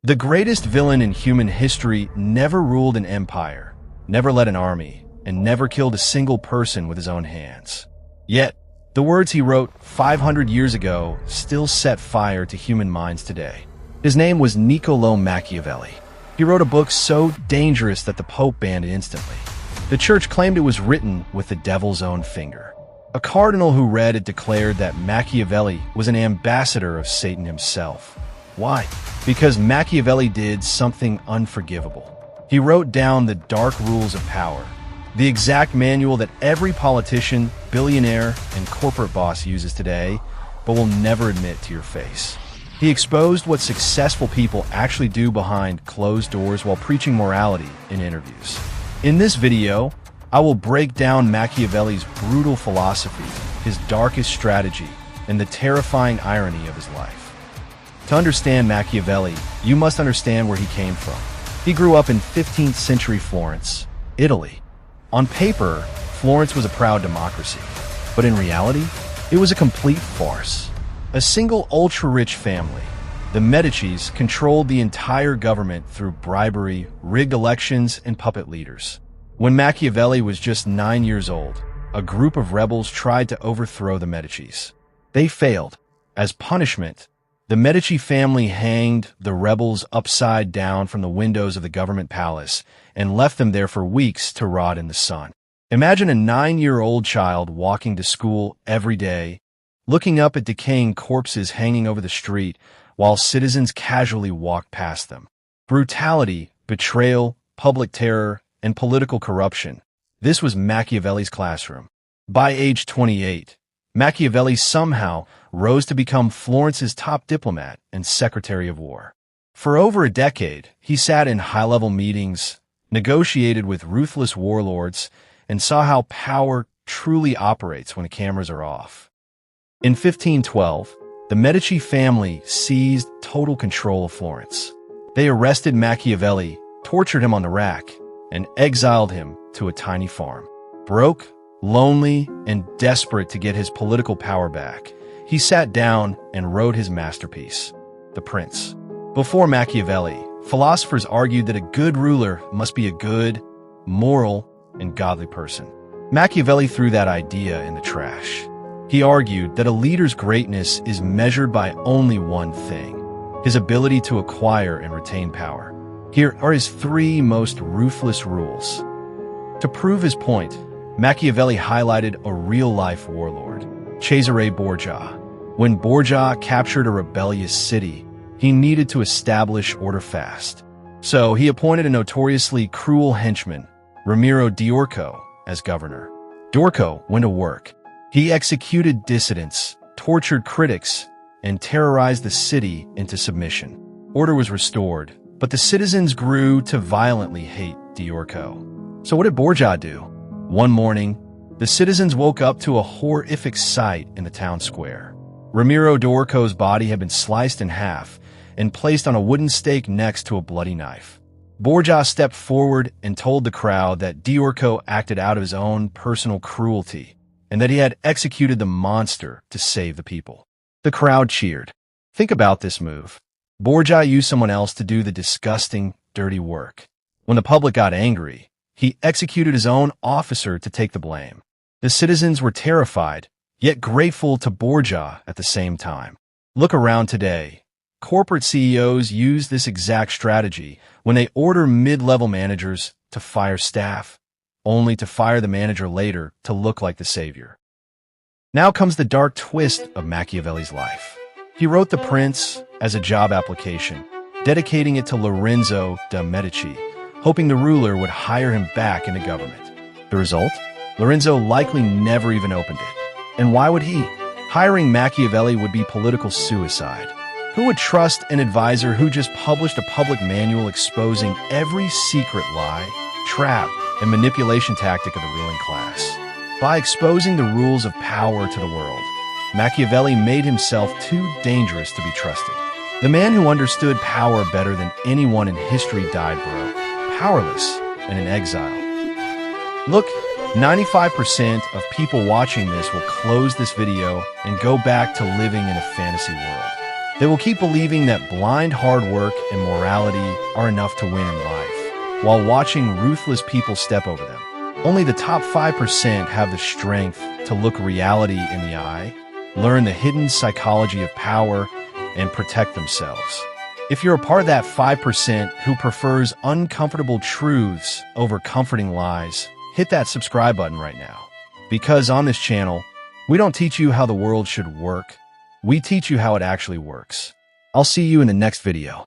The greatest villain in human history never ruled an empire, never led an army, and never killed a single person with his own hands. Yet, the words he wrote 500 years ago still set fire to human minds today. His name was Niccolò Machiavelli. He wrote a book so dangerous that the Pope banned it instantly. The church claimed it was written with the devil's own finger. A cardinal who read it declared that Machiavelli was an ambassador of Satan himself. Why? Because Machiavelli did something unforgivable. He wrote down the dark rules of power, the exact manual that every politician, billionaire, and corporate boss uses today, but will never admit to your face. He exposed what successful people actually do behind closed doors while preaching morality in interviews. In this video, I will break down Machiavelli's brutal philosophy, his darkest strategy, and the terrifying irony of his life. To understand Machiavelli, you must understand where he came from. He grew up in 15th century Florence, Italy. On paper, Florence was a proud democracy, but in reality, it was a complete farce. A single ultra-rich family, the Medicis, controlled the entire government through bribery, rigged elections, and puppet leaders. When Machiavelli was just 9 years old, a group of rebels tried to overthrow the Medicis. They failed. As punishment, the Medici family hanged the rebels upside down from the windows of the government palace and left them there for weeks to rot in the sun. Imagine a 9-year-old child walking to school every day, looking up at decaying corpses hanging over the street while citizens casually walk past them. Brutality, betrayal, public terror, and political corruption. This was Machiavelli's classroom. By age 28, Machiavelli somehow rose to become Florence's top diplomat and Secretary of War. For over a decade, he sat in high-level meetings, negotiated with ruthless warlords, and saw how power truly operates when the cameras are off. In 1512, the Medici family seized total control of Florence. They arrested Machiavelli, tortured him on the rack, and exiled him to a tiny farm. Broke, lonely, and desperate to get his political power back, he sat down and wrote his masterpiece, The Prince. Before Machiavelli, philosophers argued that a good ruler must be a good, moral, and godly person. Machiavelli threw that idea in the trash. He argued that a leader's greatness is measured by only one thing: his ability to acquire and retain power. Here are his 3 most ruthless rules. To prove his point, Machiavelli highlighted a real-life warlord, Cesare Borgia. When Borgia captured a rebellious city, he needed to establish order fast. So he appointed a notoriously cruel henchman, Ramiro d'Orco, as governor. D'Orco went to work. He executed dissidents, tortured critics, and terrorized the city into submission. Order was restored, but the citizens grew to violently hate d'Orco. So what did Borgia do? One morning, the citizens woke up to a horrific sight in the town square. Ramiro d'Orco's body had been sliced in half and placed on a wooden stake next to a bloody knife. Borgia stepped forward and told the crowd that d'Orco acted out of his own personal cruelty and that he had executed the monster to save the people. The crowd cheered. Think about this move. Borgia used someone else to do the disgusting, dirty work. When the public got angry, he executed his own officer to take the blame. The citizens were terrified, yet grateful to Borgia at the same time. Look around today. Corporate CEOs use this exact strategy when they order mid-level managers to fire staff, only to fire the manager later to look like the savior. Now comes the dark twist of Machiavelli's life. He wrote The Prince as a job application, dedicating it to Lorenzo de' Medici, hoping the ruler would hire him back into government. The result? Lorenzo likely never even opened it. And why would he? Hiring Machiavelli would be political suicide. Who would trust an advisor who just published a public manual exposing every secret lie, trap, and manipulation tactic of the ruling class? By exposing the rules of power to the world, Machiavelli made himself too dangerous to be trusted. The man who understood power better than anyone in history died broke, powerless, and in exile. Look, 95% of people watching this will close this video and go back to living in a fantasy world. They will keep believing that blind hard work and morality are enough to win in life, while watching ruthless people step over them. Only the top 5% have the strength to look reality in the eye, learn the hidden psychology of power, and protect themselves. If you're a part of that 5% who prefers uncomfortable truths over comforting lies, hit that subscribe button right now. Because on this channel, we don't teach you how the world should work. We teach you how it actually works. I'll see you in the next video.